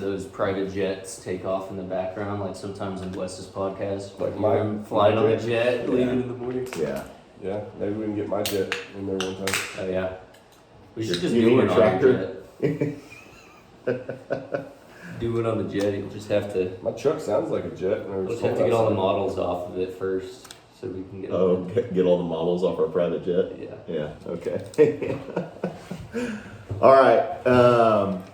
Those private jets take off in the background, like sometimes in Wes's podcast, Like my flying on a jet, leaving in the morning. Yeah. Yeah, maybe we can get my jet in there one time. Oh yeah, we should just You do need it a on tractor? the jet. Do it on the jet. You'll just have to. My truck sounds like a jet. We'll just have to get all the models off of it first, so we can get. Get all the models off our private jet. Yeah. Yeah. Okay. All right,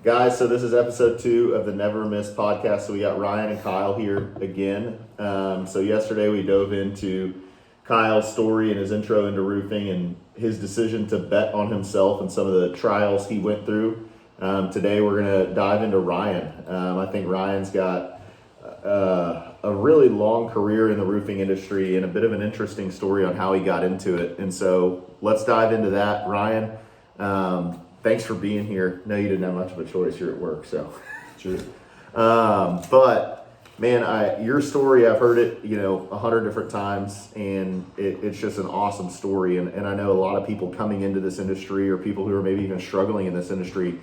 guys. So this is episode 2 of the Never Miss podcast. So we got Ryan and Kyle here again. So yesterday we dove into Kyle's story and his intro into roofing and his decision to bet on himself and some of the trials he went through. Today we're going to dive into Ryan. I think Ryan's got a really long career in the roofing industry and a bit of an interesting story on how he got into it. And so let's dive into that. Ryan, thanks for being here. I know you didn't have much of a choice. You're at work, so. Sure. But man, your story, I've heard it, 100 different times, and it's just an awesome story. And I know a lot of people coming into this industry or people who are maybe even struggling in this industry,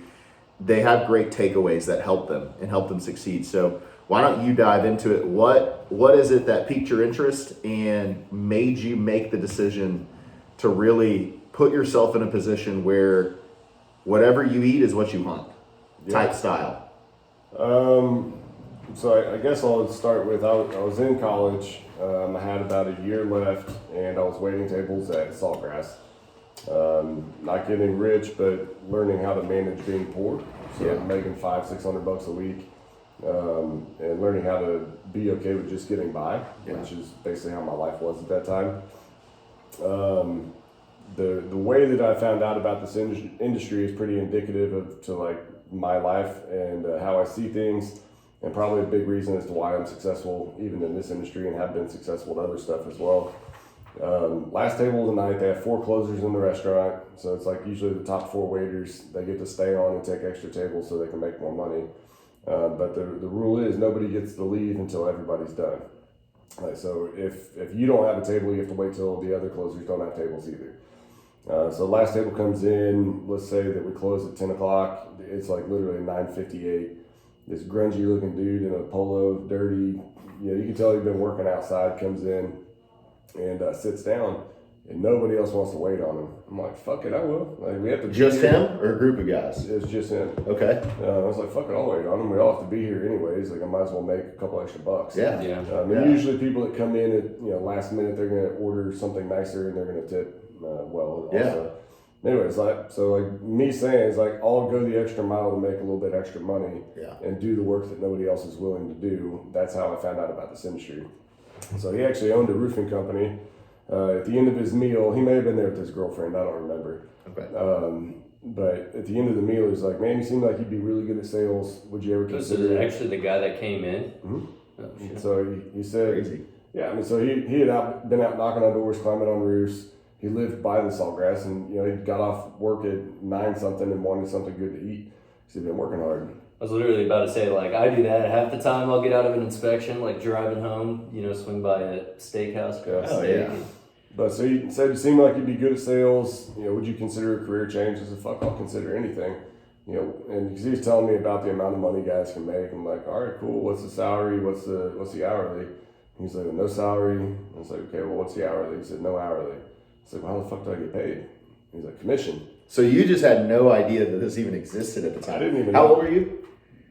they have great takeaways that help them and help them succeed. So why don't you dive into it? What is it that piqued your interest and made you make the decision to really put yourself in a position where whatever you eat is what you hunt, type style? So I guess I'll start with, I was in college. I had about a year left, and I was waiting tables at Saltgrass. Not getting rich, but learning how to manage being poor. So making $500-600 a week, and learning how to be okay with just getting by, which is basically how my life was at that time. The way that I found out about this industry is pretty indicative to my life and how I see things, and probably a big reason as to why I'm successful even in this industry and have been successful at other stuff as well. Last table of the night, they have 4 closers in the restaurant, so it's usually the top 4 waiters, they get to stay on and take extra tables so they can make more money. But the rule is nobody gets to leave until everybody's done. So if you don't have a table, you have to wait till the other closers don't have tables either. So last table comes in, let's say that we close at 10 o'clock, it's literally 9:58. This grungy looking dude in a polo, dirty, you can tell he's been working outside, comes in and sits down, and nobody else wants to wait on him. I'm like, fuck it, I will. We have to Just him or a group of guys? It's just him. Okay. I was like, fuck it, I'll wait on him. We all have to be here anyways. I might as well make a couple extra bucks. Yeah. Usually people that come in at last minute, they're going to order something nicer and they're going to tip well. Yeah. Also. Anyways, me saying is I'll go the extra mile to make a little bit extra money and do the work that nobody else is willing to do. That's how I found out about this industry. So he actually owned a roofing company. At the end of his meal, he may have been there with his girlfriend, I don't remember. Okay. But at the end of the meal, he's like, man, you seem like you'd be really good at sales. Would you ever consider This is actually the guy that came in? Mm-hmm. Oh, shit. So he said, Crazy. yeah, so he had been out knocking on doors, climbing on roofs. He lived by the Saltgrass, and he got off work at 9-something and wanted something good to eat because he'd been working hard. I was literally about to say, I do that. Half the time I'll get out of an inspection, driving home, swing by a steakhouse. But so he said, you seem like you'd be good at sales. Would you consider a career change? I said, fuck, I'll consider anything. And because he was telling me about the amount of money guys can make. I'm like, all right, cool. What's the salary? What's the hourly? He's like, no salary. I was like, okay, well, what's the hourly? He said, no hourly. I said, well, how the fuck do I get paid? He's like, commission. So you just had no idea that this even existed at the time? I didn't even How know. old were you?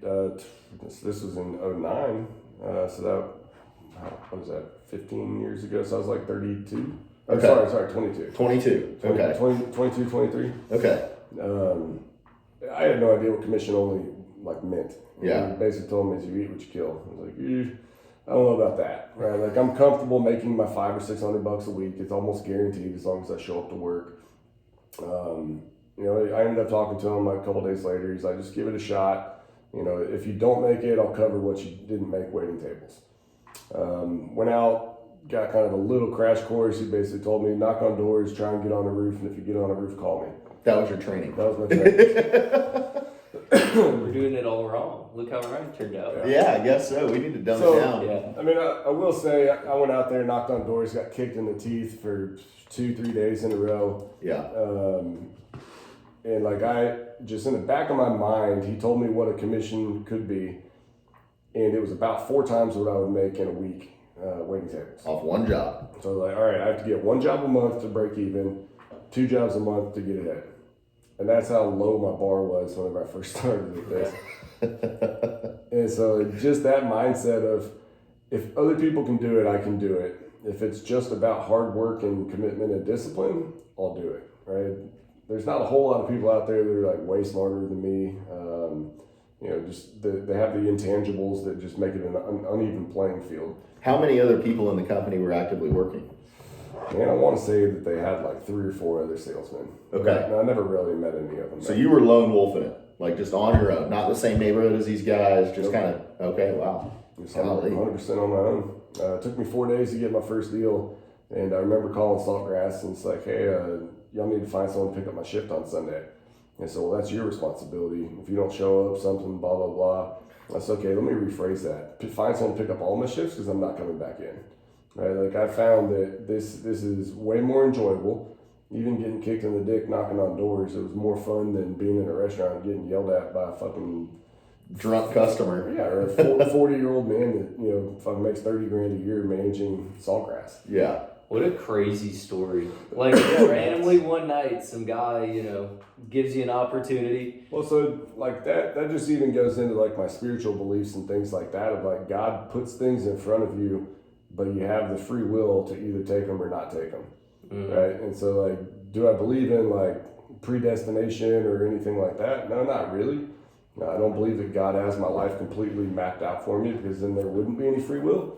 This was in 2009. So that, what was that, 15 years ago? So I was 32. Okay. Sorry, 22. 22. Okay. 22, 23. Okay. I had no idea what commission only meant. Yeah. He basically told me, you eat what you kill. I was like, I don't know about that. Right? I'm comfortable making my $500 or $600 a week. It's almost guaranteed as long as I show up to work. I ended up talking to him a couple days later. He's like, just give it a shot. If you don't make it, I'll cover what you didn't make waiting tables. Went out, got kind of a little crash course. He basically told me, knock on doors, try and get on the roof, and if you get on a roof, call me. That was your training. That was my training. We're doing it all wrong. Look how Ryan turned out. Yeah, I guess so. We need to dumb it down. Yeah. I mean, I will say, I went out there, knocked on doors, got kicked in the teeth for 2-3 days in a row. Yeah. And like I just in the back of my mind, he told me what a commission could be, and it was about 4 times what I would make in a week waiting tables. Off one job. So I was like, all right, I have to get 1 job a month to break even, 2 jobs a month to get ahead. And that's how low my bar was whenever I first started with this. And so just that mindset of, if other people can do it, I can do it. If it's just about hard work and commitment and discipline, I'll do it, right? There's not a whole lot of people out there that are like way smarter than me. Just they have the intangibles that just make it an uneven playing field. How many other people in the company were actively working? Man, I want to say that they had like 3 or 4 other salesmen. Okay. I never really met any of them. So you were lone wolfing it, like just on your own, not the same neighborhood as these guys, just kind of, okay, wow. Just 100% on my own. It took me 4 days to get my first deal, and I remember calling Saltgrass, and it's like, hey, y'all need to find someone to pick up my shift on Sunday. And so, well, that's your responsibility. If you don't show up, something, blah, blah, blah. That's okay. Let me rephrase that. Find someone to pick up all my shifts because I'm not coming back in. Right? Like I found that this is way more enjoyable. Even getting kicked in the dick, knocking on doors, it was more fun than being in a restaurant and getting yelled at by a fucking drunk customer. Yeah, or a 40-year-old man that fucking makes $30,000 a year managing Saltgrass. Yeah. What a crazy story. Like, randomly one night, some guy, gives you an opportunity. Well, so, like, that just even goes into, like, my spiritual beliefs and things like that of, like, God puts things in front of you, but you have the free will to either take them or not take them, right? And so, like, do I believe in, like, predestination or anything like that? No, not really. No, I don't believe that God has my life completely mapped out for me because then there wouldn't be any free will.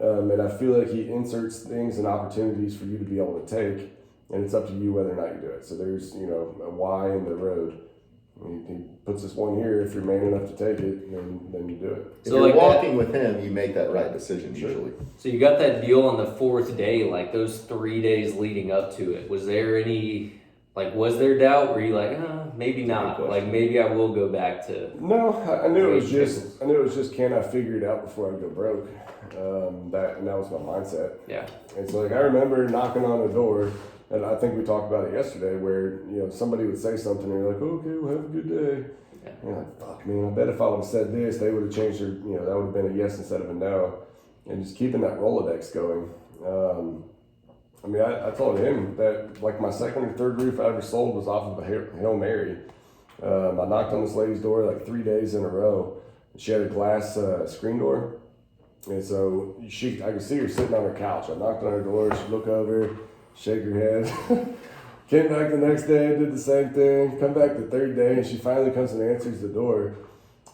And I feel like he inserts things and opportunities for you to be able to take, and it's up to you whether or not you do it. So there's, a Y in the road. He puts this one here. If you're man enough to take it, then you do it. If you're walking with him, you make that right decision usually. So you got that deal on the 4th day, like those 3 days leading up to it. Was there any, was there doubt? Were you like, maybe not? Like, maybe I will go back to... No, I knew it was just, can I figure it out before I go broke? That was my mindset. Yeah. And so, I remember knocking on a door, and I think we talked about it yesterday, where, somebody would say something, and you're like, okay, well, have a good day. Yeah. And you're like, fuck, man, I bet if I would have said this, they would have changed their, that would have been a yes instead of a no. And just keeping that Rolodex going. I told him that, my second or third roof I ever sold was off of a Hail Mary. I knocked on this lady's door 3 days in a row. She had a glass screen door. And so I could see her sitting on her couch. I knocked on her door. She'd look over, shake her head. Came back the next day, did the same thing. Come back the third day, and she finally comes and answers the door.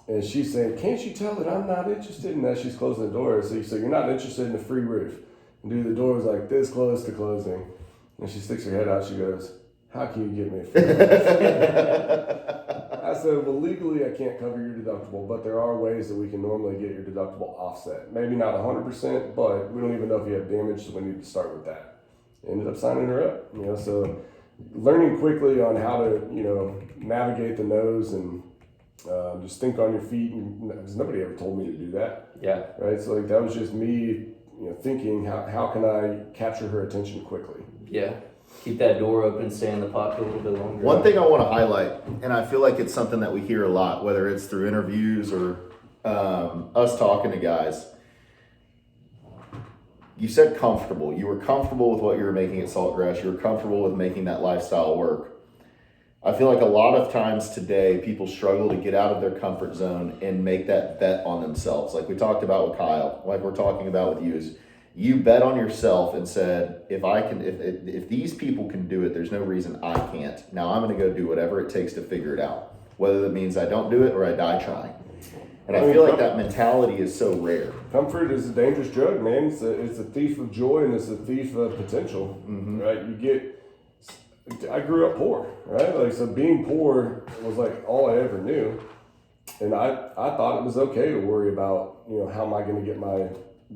And she's saying, can't you tell that I'm not interested in that? She's closing the door. So you're not interested in the free roof. And dude, the door was this close to closing. And she sticks her head out. She goes, how can you get me a free roof? I said, well, legally I can't cover your deductible, but there are ways that we can normally get your deductible offset. Maybe not 100%, but we don't even know if you have damage, so we need to start with that. Ended up signing her up, so learning quickly on how to, navigate the nose and just think on your feet, because nobody ever told me to do that. Yeah. Right? So that was just me, thinking how can I capture her attention quickly. Yeah. Keep that door open, stay in the pocket a little bit longer. One thing I want to highlight, and I feel like it's something that we hear a lot, whether it's through interviews or us talking to guys. You said comfortable. You were comfortable with what you were making at Saltgrass. You were comfortable with making that lifestyle work. I feel like a lot of times today, people struggle to get out of their comfort zone and make that bet on themselves. Like we talked about with Kyle, like we're talking about with you, is you bet on yourself and said, if these people can do it, there's no reason I can't. Now I'm going to go do whatever it takes to figure it out, whether that means I don't do it or I die trying. And I feel like that mentality is so rare. Comfort is a dangerous drug, man. It's a thief of joy and it's a thief of potential, right? I grew up poor, right? So being poor was all I ever knew. And I thought it was okay to worry about, how am I going to get my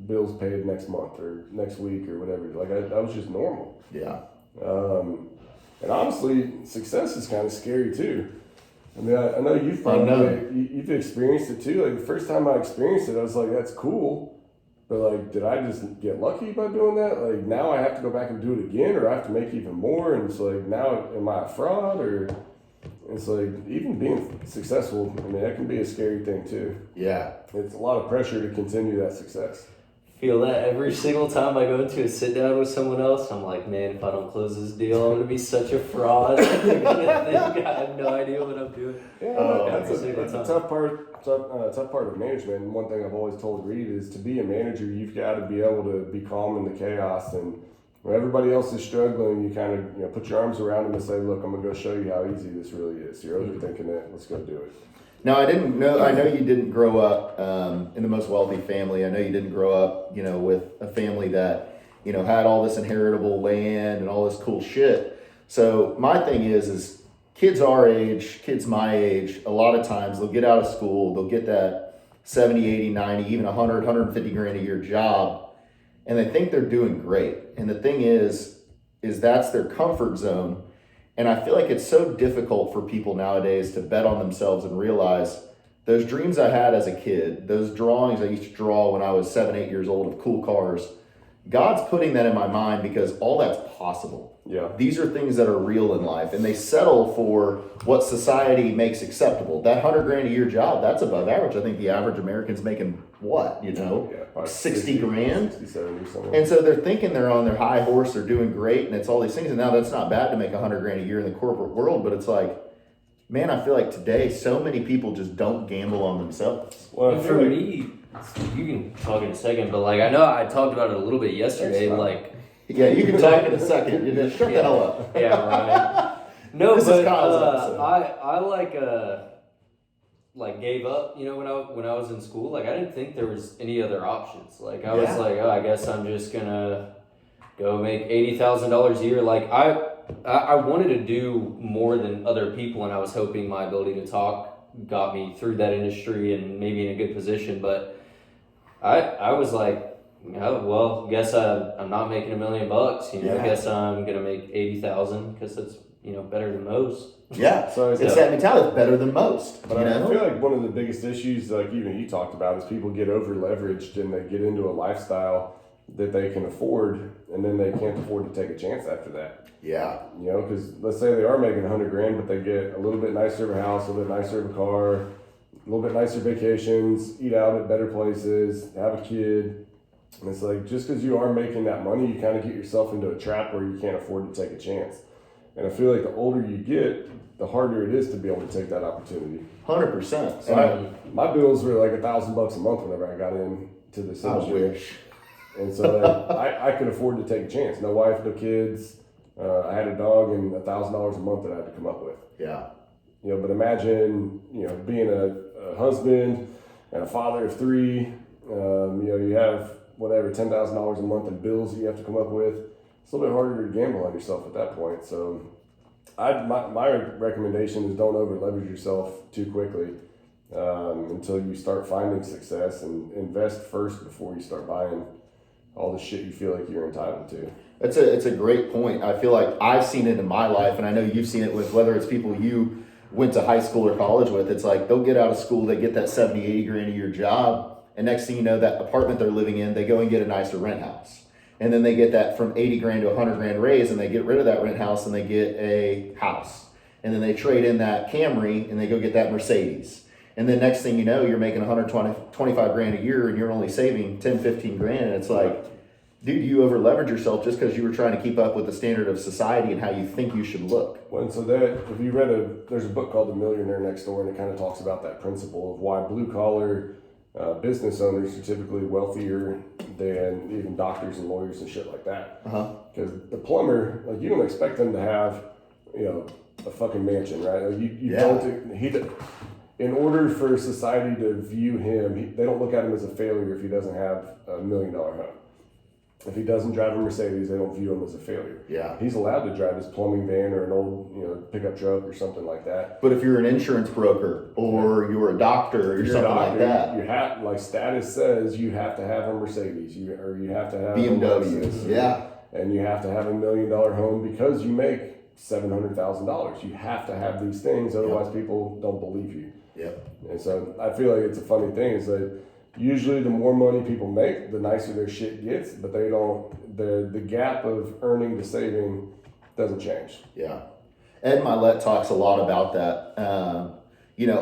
bills paid next month or next week or whatever. That was just normal. Yeah. And honestly, success is kind of scary too. I know you've experienced it too. The first time I experienced it, I was like, that's cool. But did I just get lucky by doing that? Now I have to go back and do it again, or I have to make even more. And it's now, am I a fraud? Or It's like, even being successful, I mean, that can be a scary thing too. Yeah. It's a lot of pressure to continue that success. Feel that every single time I go into a sit down with someone else. I'm like, man, if I don't close this deal, I'm gonna be such a fraud. They're gonna think I have no idea what I'm doing. Yeah, that's a tough part. Tough part of management. And one thing I've always told Reid is, to be a manager, you've got to be able to be calm in the chaos. And when everybody else is struggling, you kind of put your arms around them and say, "Look, I'm gonna go show you how easy this really is. You're overthinking it. Let's go do it." Now, I know you didn't grow up in the most wealthy family. I know you didn't grow up, with a family that, had all this inheritable land and all this cool shit. So my thing is kids our age, kids my age, a lot of times they'll get out of school, they'll get that 70, 80, 90, even 100, 150 grand a year job, and they think they're doing great. And the thing is that's their comfort zone. And I feel like it's so difficult for people nowadays to bet on themselves and realize those dreams I had as a kid, those drawings I used to draw when I was 7, 8 years old of cool cars, God's putting that in my mind because all that's possible. Yeah. These are things that are real in life, and they settle for what society makes acceptable. That 100 grand a year job, that's above average. I think the average American's making what, 60 grand? 60, 70, something. And so they're thinking they're on their high horse, they're doing great, and it's all these things. And now that's not bad to make 100 grand a year in the corporate world, but it's like, man, I feel like today so many people just don't gamble on themselves. Well, For me, you can talk in a second, but I know I talked about it a little bit yesterday. Yeah, you can talk in a second. Shut the hell up. Yeah, right. No, This but is Kyle's episode. I gave up. When I was in school, I didn't think there was any other options. I was like, oh, I guess I'm just gonna go make $80,000 a year. I wanted to do more than other people, and I was hoping my ability to talk got me through that industry and maybe in a good position. But I was like, oh, well, guess I'm not making $1 million. I guess I'm gonna make 80,000 because that's better than most. Yeah, so it's that mentality. It's better than most. But I feel like one of the biggest issues, even you talked about, is people get over leveraged and they get into a lifestyle that they can afford, and then they can't afford to take a chance after that. Yeah. Because let's say they are making 100 grand, but they get a little bit nicer of a house, a little bit nicer of a car, a little bit nicer vacations, eat out at better places, have a kid. And it's like, just because you are making that money, you kind of get yourself into a trap where you can't afford to take a chance. And I feel like the older you get, the harder it is to be able to take that opportunity. 100%. So my bills were like $1,000 a month whenever I got into this industry. I wish. And so I could afford to take a chance. No wife, no kids. I had a dog and $1,000 a month that I had to come up with. Yeah. But imagine, being a husband and a father of 3. You have whatever, $10,000 a month in bills that you have to come up with. It's a little bit harder to gamble on yourself at that point. So my recommendation is, don't over leverage yourself too quickly until you start finding success, and invest first before you start buying all the shit you feel like you're entitled to. It's a great point. I feel like I've seen it in my life, and I know you've seen it with whether it's people you went to high school or college with. It's like they'll get out of school, they get that 70, 80 grand a year job, and next thing you know, that apartment they're living in, they go and get a nicer rent house. And then they get that from 80 grand to 100 grand raise, and they get rid of that rent house and they get a house. And then they trade in that Camry and they go get that Mercedes. And then next thing you know, you're making 125 grand a year and you're only saving 10, 15 grand. And it's like, dude, you over leverage yourself just because you were trying to keep up with the standard of society and how you think you should look. Well, and so that, if you read there's a book called The Millionaire Next Door, and it kind of talks about that principle of why blue collar business owners are typically wealthier than even doctors and lawyers and shit like that. Because the plumber, you don't expect them to have, a fucking mansion, right? In order for society to view him, they don't look at him as a failure if he doesn't have $1 million home. If he doesn't drive a Mercedes, they don't view him as a failure. Yeah. He's allowed to drive his plumbing van or an old, pickup truck or something like that. But if you're an insurance broker or you're a doctor or something like that, you have, like status says, you have to have a Mercedes, you have to have BMW. Yeah. And you have to have $1 million home because you make $700,000. You have to have these things, otherwise people don't believe you. Yep. And so I feel like it's a funny thing is that usually the more money people make, the nicer their shit gets, but they don't, the gap of earning to saving doesn't change. Yeah. Ed Milet talks a lot about that.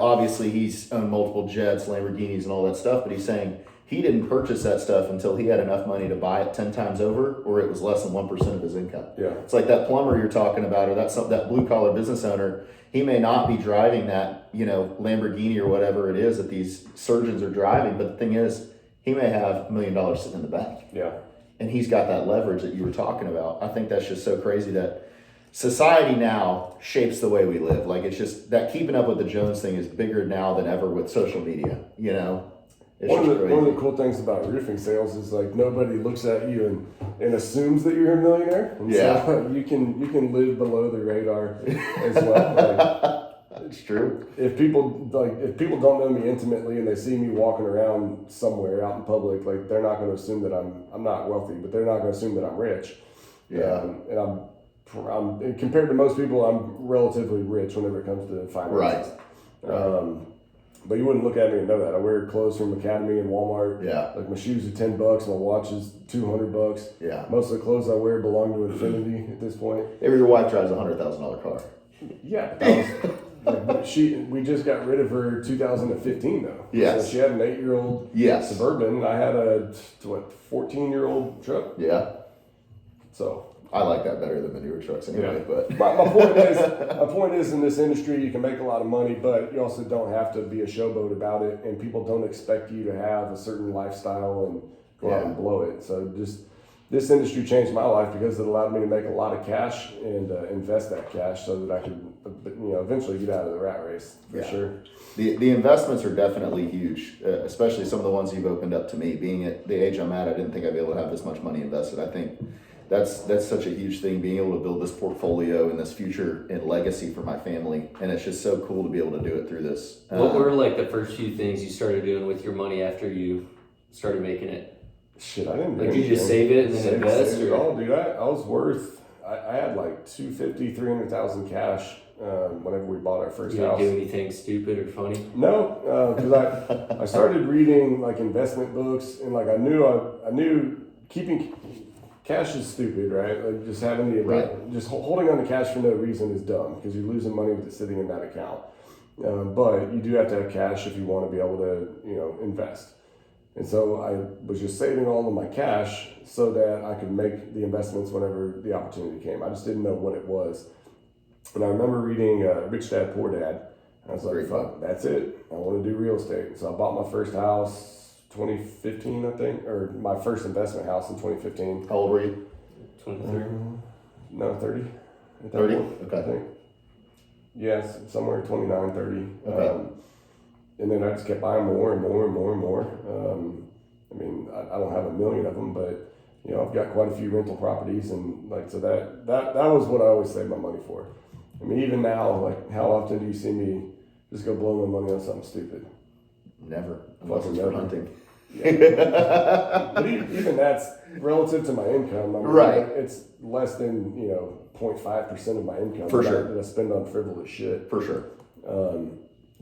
Obviously he's owned multiple jets, Lamborghinis, and all that stuff, but he's saying he didn't purchase that stuff until he had enough money to buy it 10 times over, or it was less than 1% of his income. Yeah. It's like that plumber you're talking about, or that blue collar business owner. He may not be driving that, Lamborghini or whatever it is that these surgeons are driving, but the thing is, he may have $1 million sitting in the bank. Yeah. And he's got that leverage that you were talking about. I think that's just so crazy that society now shapes the way we live. Like, it's just that keeping up with the Jones thing is bigger now than ever with social media, It's one of the cool things about roofing sales is like nobody looks at you and assumes that you're a millionaire. And so you can live below the radar as well. It's true. If people don't know me intimately and they see me walking around somewhere out in public, like they're not going to assume that I'm not wealthy, but they're not going to assume that I'm rich. Yeah. And I'm compared to most people, I'm relatively rich whenever it comes to finances. Right. But you wouldn't look at me and know that. I wear clothes from Academy and Walmart. Yeah. Like my shoes are $10, my watch is $200. Yeah. Most of the clothes I wear belong to Infinity at this point. Maybe your wife drives a $100,000 car. Yeah. We just got rid of her 2015 though. Yes. So she had an 8-year-old Suburban, and I had a 14-year-old truck. Yeah. So I like that better than the newer trucks anyway. Yeah. But my point is, in this industry, you can make a lot of money, but you also don't have to be a showboat about it, and people don't expect you to have a certain lifestyle and go out and blow it. So just this industry changed my life because it allowed me to make a lot of cash and invest that cash so that I could, eventually get out of the rat race for sure. The investments are definitely huge, especially some of the ones you've opened up to me. Being at the age I'm at, I didn't think I'd be able to have this much money invested. I think that's such a huge thing, being able to build this portfolio and this future and legacy for my family. And it's just so cool to be able to do it through this. What were like the first few things you started doing with your money after you started making it? Shit, I didn't do Like, you just save it and then invest? Save it all, dude. I was worth, I had like $250,000-300,000 cash whenever we bought our first You didn't house. do anything stupid or funny? No, because I started reading like investment books, and like I knew keeping cash is stupid, right? Like just having just holding on to cash for no reason is dumb because you're losing money with it sitting in that account. But you do have to have cash if you want to be able to, invest. And so I was just saving all of my cash so that I could make the investments whenever the opportunity came. I just didn't know what it was. And I remember reading Rich Dad, Poor Dad. I was like, fuck, that's it. I want to do real estate. So I bought my first house 2015, I think, or my first investment house in 2015. How old were you? 23? No, 30. 30? Okay. I think. Yes, somewhere 29, 30. Okay. And then I just kept buying more and more and more and more. I don't have a million of them, but I've got quite a few rental properties, and like so that was what I always saved my money for. I mean, even now, like how often do you see me just go blow my money on something stupid? Never. Unless it's for hunting. Yeah. But even that's relative to my income. Right. It's less than 0.5% of my income For sure. that I spend on frivolous shit. For sure.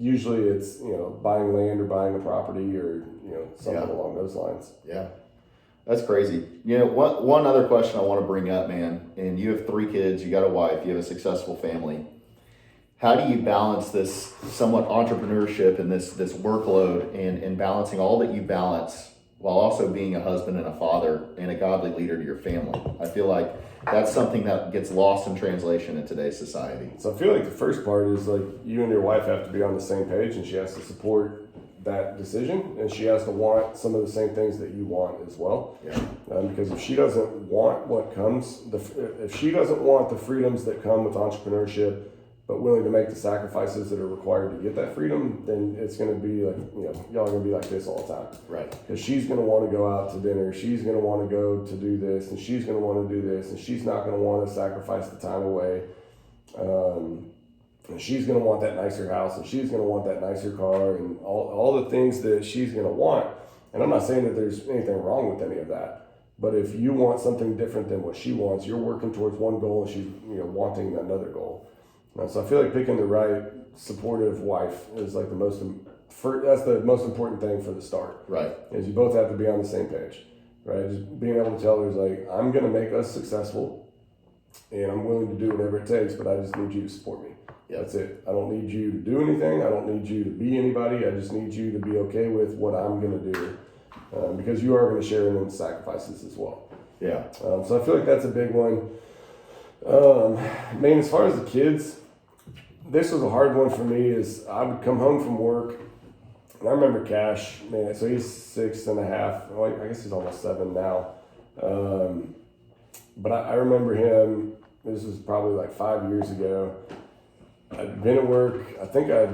Usually it's buying land or buying a property or something along those lines. Yeah. That's crazy. One other question I want to bring up, man, and you have 3 kids, you got a wife, you have a successful family. How do you balance this somewhat entrepreneurship and this workload and balancing all that you balance while also being a husband and a father and a godly leader to your family? I feel like that's something that gets lost in translation in today's society. So I feel like the first part is like you and your wife have to be on the same page, and she has to support that decision, and she has to want some of the same things that you want as well. Yeah. Because if she doesn't want if she doesn't want the freedoms that come with entrepreneurship, but willing to make the sacrifices that are required to get that freedom, then it's going to be like, y'all are going to be like this all the time. Right. Because she's going to want to go out to dinner, she's going to want to go to do this, and she's going to want to do this, and she's not going to want to sacrifice the time away. And she's going to want that nicer house, and she's going to want that nicer car, and all the things that she's going to want. And I'm not saying that there's anything wrong with any of that. But if you want something different than what she wants, you're working towards one goal, and she's wanting another goal. So I feel like picking the right supportive wife is like that's the most important thing for the start. Right. Is you both have to be on the same page, right? Just being able to tell her like, I'm going to make us successful, and I'm willing to do whatever it takes, but I just need you to support me. Yep. That's it. I don't need you to do anything. I don't need you to be anybody. I just need you to be okay with what I'm going to do, because you are going to share in the sacrifices as well. Yeah. So I feel like that's a big one. Man, as far as the kids, this was a hard one for me. Is I would come home from work, and I remember Cash, man. So he's 6.5. Well, I guess he's almost 7 now. But I remember him. This was probably like 5 years ago. I'd been at work. I think I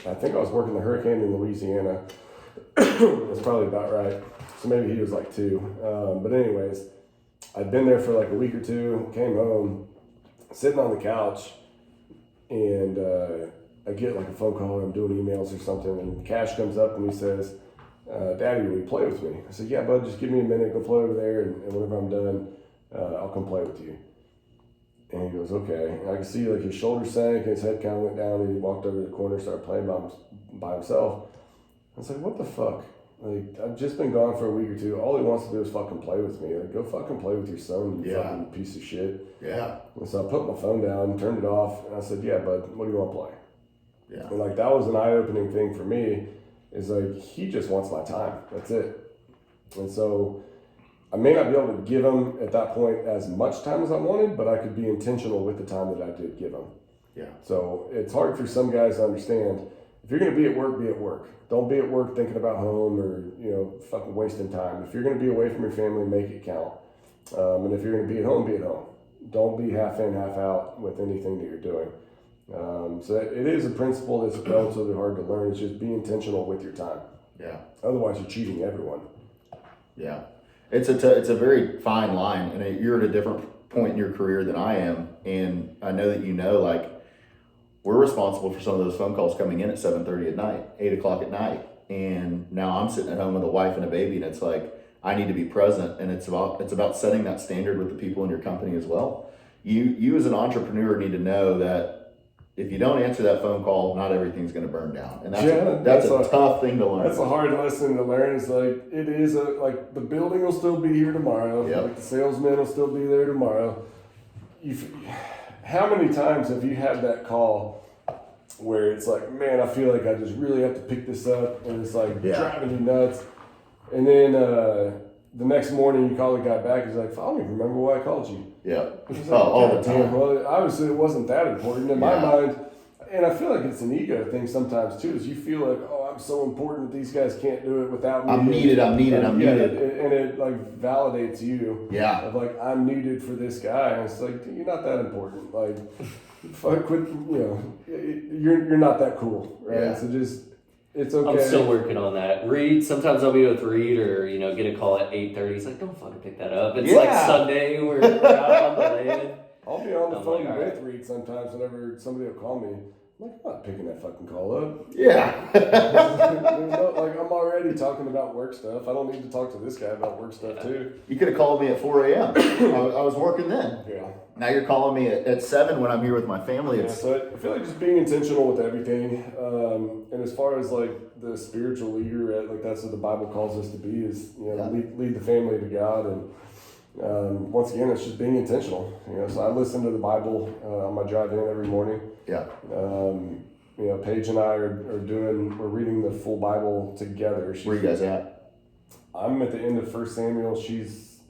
was working the hurricane in Louisiana. That's probably about right. So maybe he was like 2. But anyways, I'd been there for like a week or 2. Came home, sitting on the couch, and I get like a phone call. I'm doing emails or something, and Cash comes up and he says, "Daddy, will you play with me?" I said, "Yeah, bud. Just give me a minute. Go play over there, and whenever I'm done, I'll come play with you." And he goes, "Okay." And I could see like his shoulders sank and his head kind of went down, and he walked over to the corner, started playing by himself. I was like, "What the fuck? Like, I've just been gone for a week or 2. All he wants to do is fucking play with me. Like, go fucking play with your son, you fucking piece of shit." Yeah. And so I put my phone down, turned it off, and I said, "Yeah, bud, what do you want to play?" Yeah. And like, that was an eye-opening thing for me, is like, he just wants my time. That's it. And so I may not be able to give him at that point as much time as I wanted, but I could be intentional with the time that I did give him. Yeah. So it's hard for some guys to understand. If you're going to be at work, be at work. Don't be at work thinking about home or, fucking wasting time. If you're going to be away from your family, make it count. And if you're going to be at home, be at home. Don't be half in, half out with anything that you're doing. So it is a principle that's relatively hard to learn. It's just be intentional with your time. Yeah. Otherwise, you're cheating everyone. Yeah. It's a very fine line, and you're at a different point in your career than I am, and I know that like, we're responsible for some of those phone calls coming in at 7:30 at night, 8 o'clock at night, and now I'm sitting at home with a wife and a baby, and it's like, I need to be present, and it's about setting that standard with the people in your company as well. You as an entrepreneur need to know that if you don't answer that phone call, not everything's going to burn down, and that's a tough thing to learn. That's a hard lesson to learn. It's like, it is like the building will still be here tomorrow. Yep. Like the salesman will still be there tomorrow. How many times have you had that call where it's like, man, I feel like I just really have to pick this up, and it's like driving you nuts, and then the next morning you call the guy back, he's like, I don't even remember why I called you. Yeah. Like, all the time. Well, obviously it wasn't that important in my mind. And I feel like it's an ego thing sometimes too, is you feel like, oh, I'm so important that these guys can't do it without me. I'm needed. And it like validates you. Yeah. Of like, I'm needed for this guy. And it's like, you're not that important. Like, fuck, quit, you're not that cool, right? Yeah. So just, it's okay. I'm still working on that. Reid, sometimes I'll be with Reid or, get a call at 8:30. He's like, don't fucking pick that up. It's like Sunday, we're out on the land. I'll be on the phone with Reid sometimes whenever somebody will call me. I'm like, I'm not picking that fucking call up. Yeah. I'm already talking about work stuff. I don't need to talk to this guy about work stuff too. You could have called me at 4 a.m. I was working then. Yeah. Now you're calling me at 7 when I'm here with my family. So I feel like just being intentional with everything. And as far as like the spiritual leader, like that's what the Bible calls us to be, is lead the family to God. And once again, it's just being intentional. So I listen to the Bible on my drive in every morning. Yeah. Paige and I are reading the full Bible together. Where are you guys at? I'm at the end of 1 Samuel.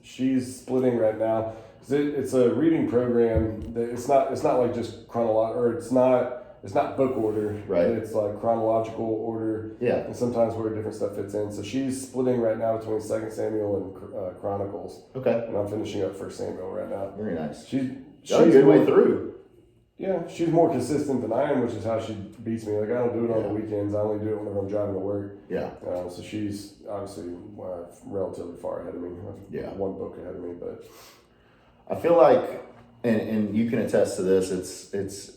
She's splitting right now. It's a reading program that it's not like just chronological, or it's not book order. Right. It's like chronological order. Yeah. And sometimes where different stuff fits in. So she's splitting right now between 2 Samuel and Chronicles. Okay. And I'm finishing up 1 Samuel right now. Very nice. She's a good way through. Yeah, she's more consistent than I am, which is how she beats me. Like, I don't do it on the weekends. I only do it whenever I'm driving to work. Yeah. So she's obviously relatively far ahead of me. Yeah. One book ahead of me, but I feel like, and you can attest to this, it's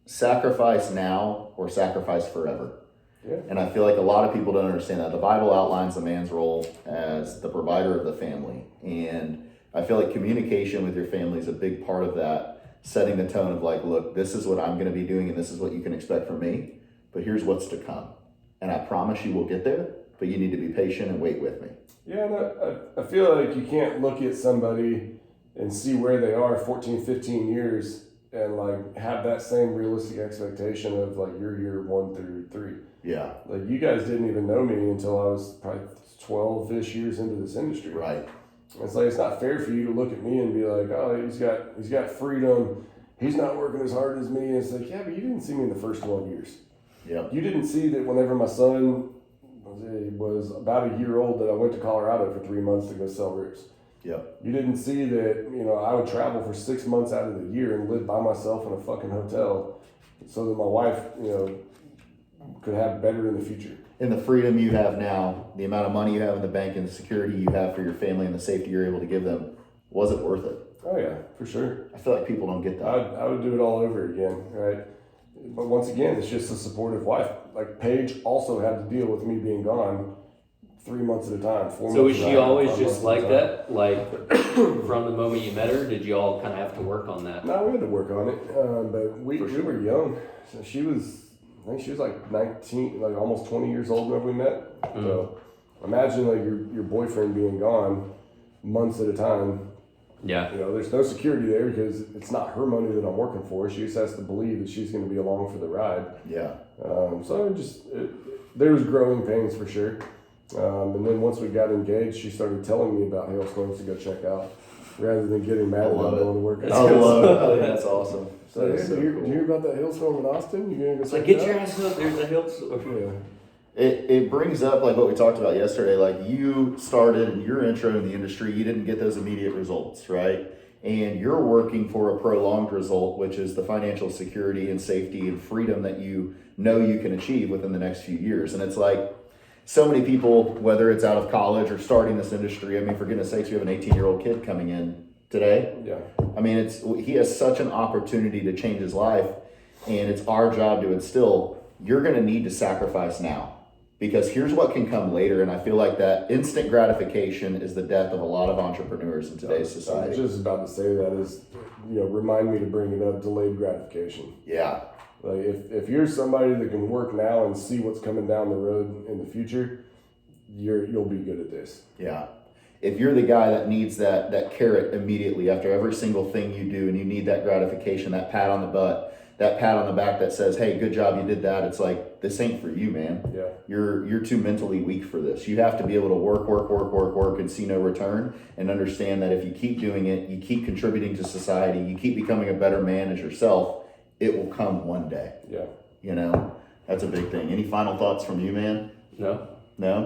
sacrifice now or sacrifice forever. Yeah. And I feel like a lot of people don't understand that. The Bible outlines the man's role as the provider of the family. And I feel like communication with your family is a big part of that. Setting the tone of like, look, this is what I'm going to be doing and this is what you can expect from me, but here's what's to come. And I promise you will get there, but you need to be patient and wait with me. Yeah, and I feel like you can't look at somebody and see where they are 14, 15 years and like have that same realistic expectation of like your year 1 through 3. Yeah. Like you guys didn't even know me until I was probably 12-ish years into this industry. Right. It's like, it's not fair for you to look at me and be like, oh, he's got freedom. He's not working as hard as me. And it's like, yeah, but you didn't see me in the first 12 years. Yeah. You didn't see that whenever my son was about a year old that I went to Colorado for 3 months to go sell ribs. Yep. You didn't see that, I would travel for 6 months out of the year and live by myself in a fucking hotel so that my wife, could have better in the future. And the freedom you have now, the amount of money you have in the bank and the security you have for your family and the safety you're able to give them, was it worth it? Oh yeah, for sure. I feel like people don't get that. I would do it all over again, right? But once again, it's just a supportive wife. Like Paige also had to deal with me being gone 3 months at a time, 4 months. So was at a she time, always 5 just months like at a time. that? Like from the moment you met her, did you all kind of have to work on that? No, we had to work on it, but we were young. So I think she was like 19, like almost 20 years old when we met. Mm. So imagine like your boyfriend being gone months at a time. Yeah. There's no security there because it's not her money that I'm working for. She just has to believe that she's going to be along for the ride. Yeah. So there was growing pains for sure. And then once we got engaged, she started telling me about hailstones to go check out rather than getting mad about going to work. I love it. That's awesome. So, That is hey, so did you cool. hear about that hailstorm in Austin? You gonna go It's check like, it get your out? ass up, there's a hailstorm. Yeah. It brings up like what we talked about yesterday. Like you started in your intro in the industry, you didn't get those immediate results, right? And you're working for a prolonged result, which is the financial security and safety and freedom that you know you can achieve within the next few years. And it's like so many people, whether it's out of college or starting this industry, I mean, for goodness sakes, you have an 18-year-old kid coming in today. Yeah. I mean, he has such an opportunity to change his life, and it's our job to instill, you're going to need to sacrifice now. Because here's what can come later, and I feel like that instant gratification is the death of a lot of entrepreneurs in today's I society. was just about to say that is, remind me to bring it up, delayed gratification. Yeah, Like if you're somebody that can work now and see what's coming down the road in the future, you'll be good at this. yeah. If you're the guy that needs that carrot immediately after every single thing you do, and you need that gratification, that pat on the butt, that pat on the back that says, hey, good job, you did that. It's like, this ain't for you, man. Yeah. You're too mentally weak for this. You have to be able to work and see no return, and understand that if you keep doing it, you keep contributing to society, you keep becoming a better man as yourself, it will come one day. Yeah. That's a big thing. Any final thoughts from you, man? No? No?